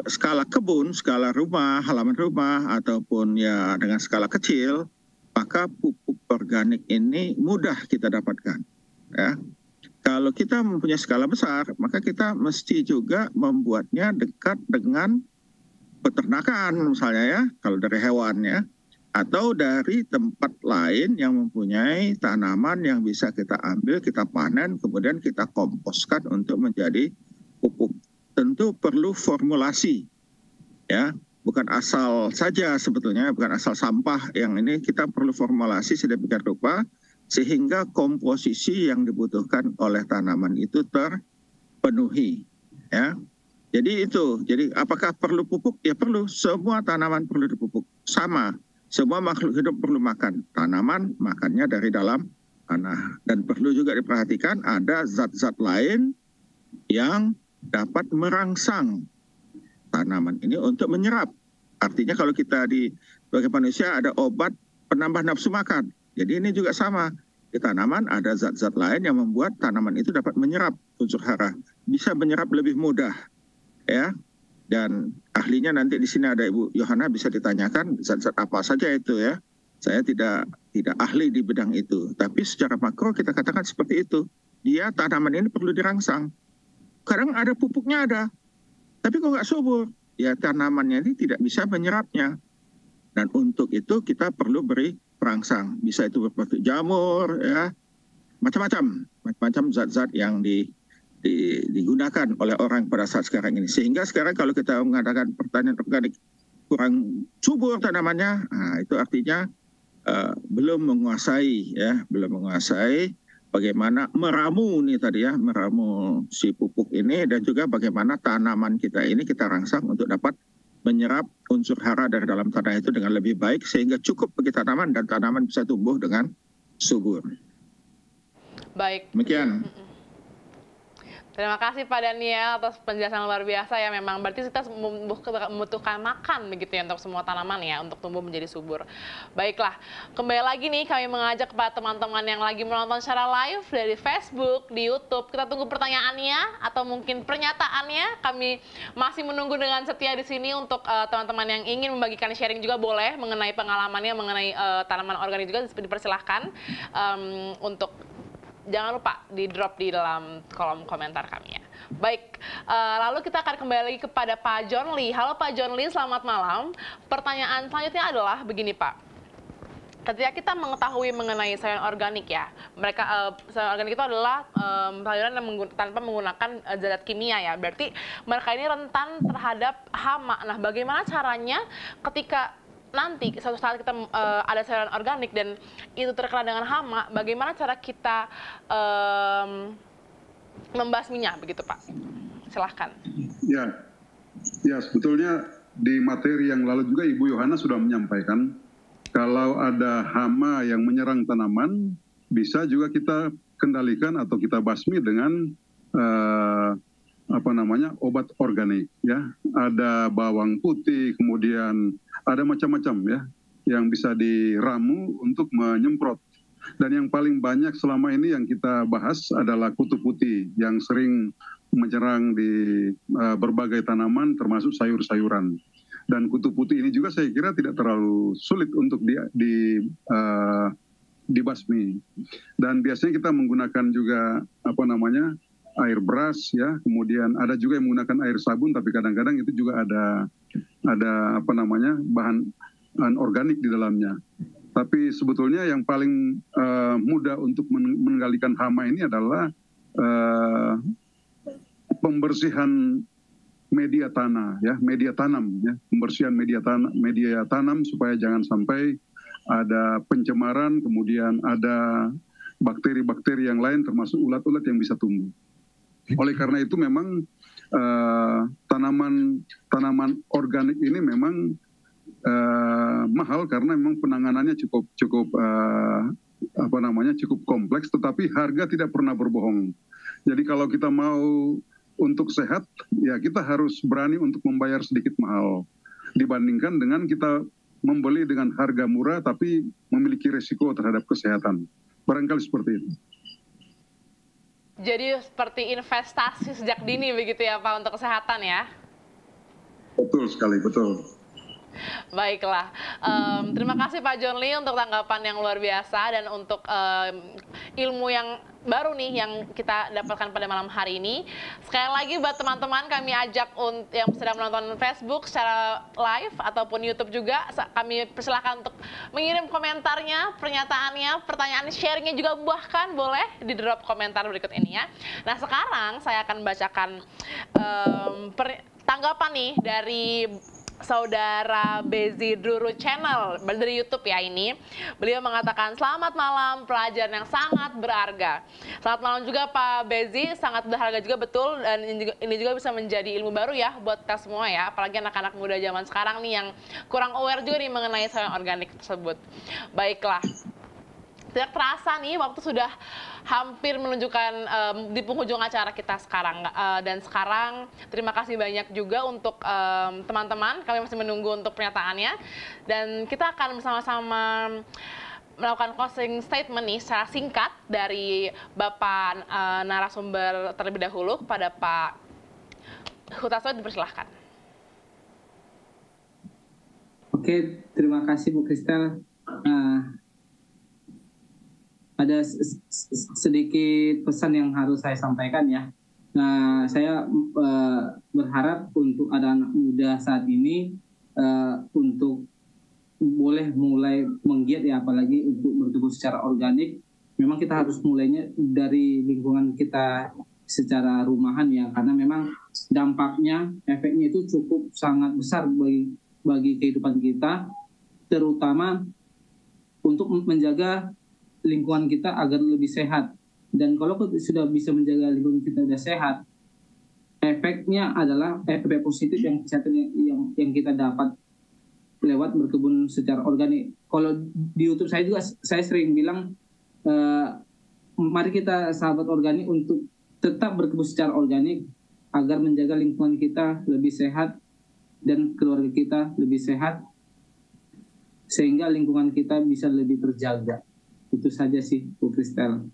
skala kebun, skala rumah, halaman rumah ataupun ya dengan skala kecil, maka pupuk organik ini mudah kita dapatkan, ya. Kalau kita mempunyai skala besar, maka kita mesti juga membuatnya dekat dengan peternakan misalnya, ya, kalau dari hewan, ya, atau dari tempat lain yang mempunyai tanaman yang bisa kita ambil, kita panen, kemudian kita komposkan untuk menjadi pupuk. Tentu perlu formulasi, ya, bukan asal saja sebetulnya, bukan asal sampah. Yang ini kita perlu formulasi sedemikian rupa sehingga komposisi yang dibutuhkan oleh tanaman itu terpenuhi, ya. Jadi itu, jadi apakah perlu pupuk? Ya perlu, semua tanaman perlu dipupuk, sama. Semua makhluk hidup perlu makan, tanaman makannya dari dalam tanah. Dan perlu juga diperhatikan ada zat-zat lain yang dapat merangsang tanaman ini untuk menyerap. Artinya kalau kita sebagai manusia ada obat penambah nafsu makan. Jadi ini juga sama. Di tanaman ada zat-zat lain yang membuat tanaman itu dapat menyerap unsur hara. Bisa menyerap lebih mudah, ya. Dan ahlinya nanti di sini ada Ibu Yohana, bisa ditanyakan zat-zat apa saja itu, ya. Saya tidak ahli di bidang itu. Tapi secara makro kita katakan seperti itu. Dia tanaman ini perlu dirangsang. Kadang ada pupuknya ada, tapi kok nggak subur, ya tanamannya ini tidak bisa menyerapnya. Dan untuk itu kita perlu beri perangsang. Bisa itu berbentuk jamur, ya, macam-macam zat-zat yang digunakan oleh orang pada saat sekarang ini. Sehingga sekarang kalau kita mengadakan pertanian organik kurang subur tanamannya, nah, itu artinya belum menguasai bagaimana meramu nih tadi, ya, meramu si pupuk ini, dan juga bagaimana tanaman kita ini kita rangsang untuk dapat menyerap unsur hara dari dalam tanah itu dengan lebih baik sehingga cukup bagi tanaman dan tanaman bisa tumbuh dengan subur. Baik. Demikian. Terima kasih Pak Daniel atas penjelasan luar biasa ya. Memang berarti kita membutuhkan makan begitu ya untuk semua tanaman ya, untuk tumbuh menjadi subur. Baiklah, kembali lagi nih kami mengajak kepada teman-teman yang lagi menonton secara live dari Facebook, di YouTube. Kita tunggu pertanyaannya atau mungkin pernyataannya. Kami masih menunggu dengan setia di sini untuk teman-teman yang ingin membagikan sharing juga boleh mengenai pengalamannya, mengenai tanaman organik juga dipersilahkan untuk jangan lupa di drop di dalam kolom komentar kami ya. Baik, lalu kita akan kembali lagi kepada Pak John Lee. Halo Pak John Lee, selamat malam. Pertanyaan selanjutnya adalah begini Pak. Ketika kita mengetahui mengenai sayuran organik ya, sayuran organik itu adalah sayuran yang tanpa menggunakan zat kimia ya. Berarti mereka ini rentan terhadap hama. Nah, bagaimana caranya ketika nanti suatu saat kita ada sayuran organik dan itu terkena dengan hama, bagaimana cara kita membasminya begitu Pak? Silahkan. Ya sebetulnya di materi yang lalu juga Ibu Yohana sudah menyampaikan kalau ada hama yang menyerang tanaman bisa juga kita kendalikan atau kita basmi dengan obat organik ya. Ada bawang putih, kemudian ada macam-macam ya yang bisa diramu untuk menyemprot. Dan yang paling banyak selama ini yang kita bahas adalah kutu putih yang sering menyerang di berbagai tanaman termasuk sayur-sayuran. Dan kutu putih ini juga saya kira tidak terlalu sulit untuk dibasmi. Dan biasanya kita menggunakan juga air beras ya, kemudian ada juga yang menggunakan air sabun, tapi kadang-kadang itu juga ada bahan organik di dalamnya. Tapi sebetulnya yang paling mudah untuk mengendalikan hama ini adalah pembersihan media tanah ya, media tanam ya, pembersihan media tanam supaya jangan sampai ada pencemaran, kemudian ada bakteri-bakteri yang lain termasuk ulat-ulat yang bisa tumbuh. Oleh karena itu memang tanaman organik ini memang mahal karena memang penanganannya cukup kompleks, tetapi harga tidak pernah berbohong. Jadi kalau kita mau untuk sehat, ya kita harus berani untuk membayar sedikit mahal dibandingkan dengan kita membeli dengan harga murah tapi memiliki risiko terhadap kesehatan. Barangkali seperti itu. Jadi seperti investasi sejak dini begitu ya Pak untuk kesehatan ya? Betul sekali, betul. Baiklah, terima kasih Pak John Lee untuk tanggapan yang luar biasa dan untuk ilmu yang baru nih yang kita dapatkan pada malam hari ini. Sekali lagi buat teman-teman kami ajak yang sedang menonton Facebook secara live ataupun YouTube juga, kami persilahkan untuk mengirim komentarnya, pernyataannya, pertanyaan, sharingnya juga bahkan boleh di drop komentar berikut ini ya. Nah sekarang saya akan bacakan tanggapan nih dari Saudara Bezi Duru Channel dari YouTube ya ini. Beliau mengatakan, selamat malam, pelajaran yang sangat berharga. Selamat malam juga Pak Bezi, sangat berharga juga betul. Dan ini juga bisa menjadi ilmu baru ya buat kita semua ya. Apalagi anak-anak muda zaman sekarang nih yang kurang aware juga nih mengenai sayuran organik tersebut. Baiklah. Tidak terasa nih waktu sudah hampir menunjukkan di penghujung acara kita sekarang. Dan sekarang terima kasih banyak juga untuk teman-teman. Kami masih menunggu untuk pernyataannya. Dan kita akan bersama-sama melakukan closing statement nih secara singkat dari Bapak narasumber terlebih dahulu kepada Pak Huta Soed, dipersilahkan. Oke, terima kasih Bu Kristel. Ada sedikit pesan yang harus saya sampaikan ya. Nah, saya berharap untuk ada anak muda saat ini untuk boleh mulai menggiat ya, apalagi untuk bertumbuh secara organik. Memang kita harus mulainya dari lingkungan kita secara rumahan ya, karena memang dampaknya, efeknya itu cukup sangat besar bagi kehidupan kita, terutama untuk menjaga lingkungan kita agar lebih sehat. Dan kalau sudah bisa menjaga lingkungan kita sudah sehat, efeknya adalah efek positif yang kita dapat lewat berkebun secara organik. Kalau di YouTube saya juga saya sering bilang, mari kita sahabat organik untuk tetap berkebun secara organik agar menjaga lingkungan kita lebih sehat dan keluarga kita lebih sehat, sehingga lingkungan kita bisa lebih terjaga. Itu saja sih, Bu Kristel.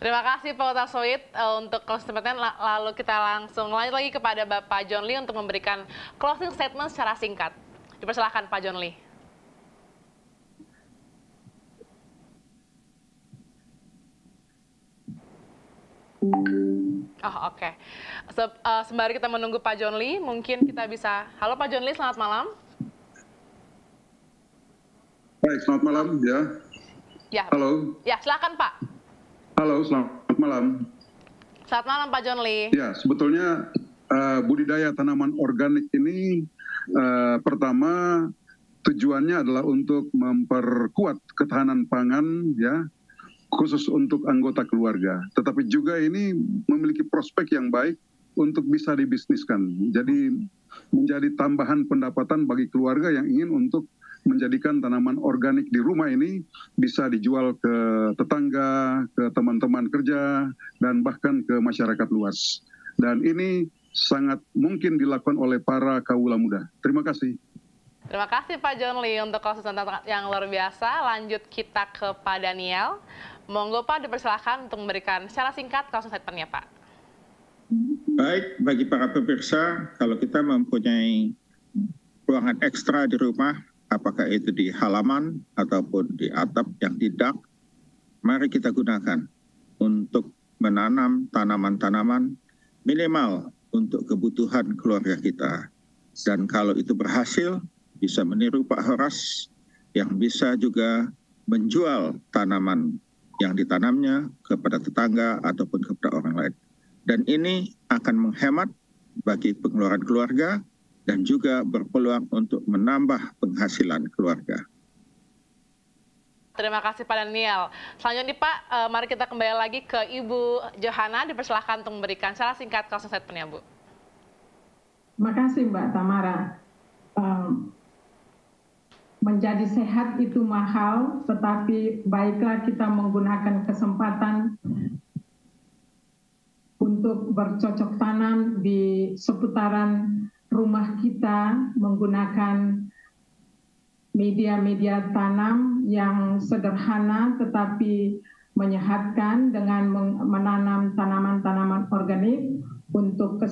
Terima kasih Pak Utasoid untuk closing statement. Lalu kita langsung lanjut lagi kepada Bapak John Lee untuk memberikan closing statement secara singkat. Dipersilakan Pak John Lee. Oh, oke. Sembari kita menunggu Pak John Lee, mungkin kita bisa... Halo Pak John Lee, selamat malam. Baik, selamat malam ya. Ya. Halo. Ya, silakan Pak. Halo, selamat malam. Selamat malam Pak John Lee. Ya, sebetulnya budidaya tanaman organik ini pertama tujuannya adalah untuk memperkuat ketahanan pangan ya, khusus untuk anggota keluarga. Tetapi juga ini memiliki prospek yang baik untuk bisa dibisniskan. Jadi menjadi tambahan pendapatan bagi keluarga yang ingin untuk menjadikan tanaman organik di rumah ini bisa dijual ke tetangga, ke teman-teman kerja, dan bahkan ke masyarakat luas. Dan ini sangat mungkin dilakukan oleh para kaula muda. Terima kasih. Terima kasih Pak John Lee untuk closing statement yang luar biasa. Lanjut kita ke Pak Daniel. Monggo Pak, dipersilakan untuk memberikan secara singkat closing statement-nya Pak. Baik, bagi para pemirsa, kalau kita mempunyai ruangan ekstra di rumah, apakah itu di halaman ataupun di atap yang tidak, mari kita gunakan untuk menanam tanaman-tanaman minimal untuk kebutuhan keluarga kita. Dan kalau itu berhasil, bisa meniru Pak Horas yang bisa juga menjual tanaman yang ditanamnya kepada tetangga ataupun kepada orang lain. Dan ini akan menghemat bagi pengeluaran keluarga dan juga berpeluang untuk menambah penghasilan keluarga. Terima kasih Pak Daniel. Selanjutnya Pak, mari kita kembali lagi ke Ibu Johana. Dipersilakan untuk memberikan secara singkat closing statement-nya Bu. Terima kasih Mbak Tamara. Menjadi sehat itu mahal, tetapi baiklah kita menggunakan kesempatan untuk bercocok tanam di seputaran rumah kita, menggunakan media-media tanam yang sederhana tetapi menyehatkan dengan menanam tanaman-tanaman organik untuk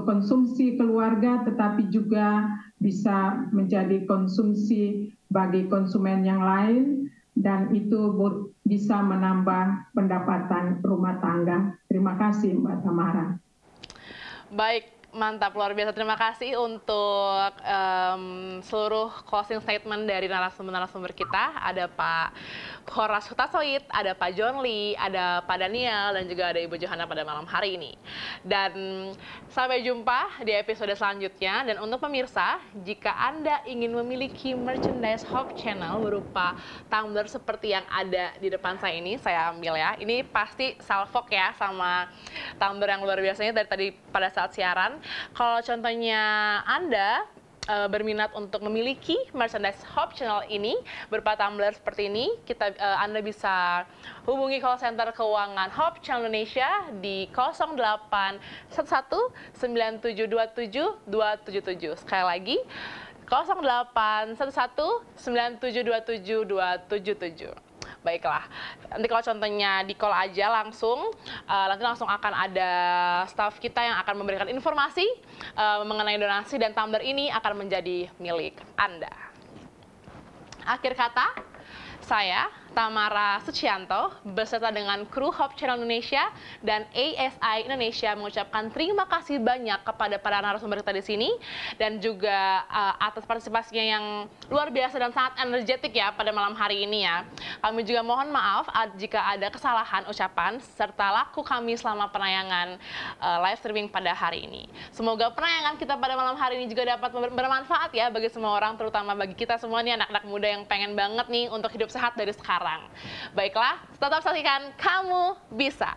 konsumsi keluarga, tetapi juga bisa menjadi konsumsi bagi konsumen yang lain, dan itu bisa menambah pendapatan rumah tangga. Terima kasih Mbak Tamara. Baik, mantap, luar biasa. Terima kasih untuk seluruh closing statement dari narasumber-narasumber kita. Ada Pak Horas Hutasoid, ada Pak John Lee, ada Pak Daniel, dan juga ada Ibu Johana pada malam hari ini. Dan sampai jumpa di episode selanjutnya. Dan untuk pemirsa, jika Anda ingin memiliki merchandise Hope Channel berupa tumbler seperti yang ada di depan saya ini, saya ambil ya. Ini pasti salfok ya sama tumbler yang luar biasanya dari tadi pada saat siaran. Kalau contohnya Anda berminat untuk memiliki merchandise Hope Channel ini berupa tumbler seperti ini, Anda bisa hubungi call center keuangan Hope Channel Indonesia di 0811 9727 277. Sekali lagi 0811 9727 277. Baiklah, nanti kalau contohnya di call aja langsung, nanti langsung akan ada staff kita yang akan memberikan informasi mengenai donasi, dan tumbler ini akan menjadi milik Anda. Akhir kata, saya Tamara Sucianto beserta dengan kru Hope Channel Indonesia dan ASI Indonesia mengucapkan terima kasih banyak kepada para narasumber kita di sini, dan juga atas partisipasinya yang luar biasa dan sangat energetik ya pada malam hari ini ya. Kami juga mohon maaf jika ada kesalahan ucapan serta laku kami selama penayangan live streaming pada hari ini. Semoga penayangan kita pada malam hari ini juga dapat bermanfaat ya bagi semua orang, terutama bagi kita semua nih anak-anak muda yang pengen banget nih untuk hidup sehat dari sekarang. Baiklah, tetap saksikan Kamu Bisa.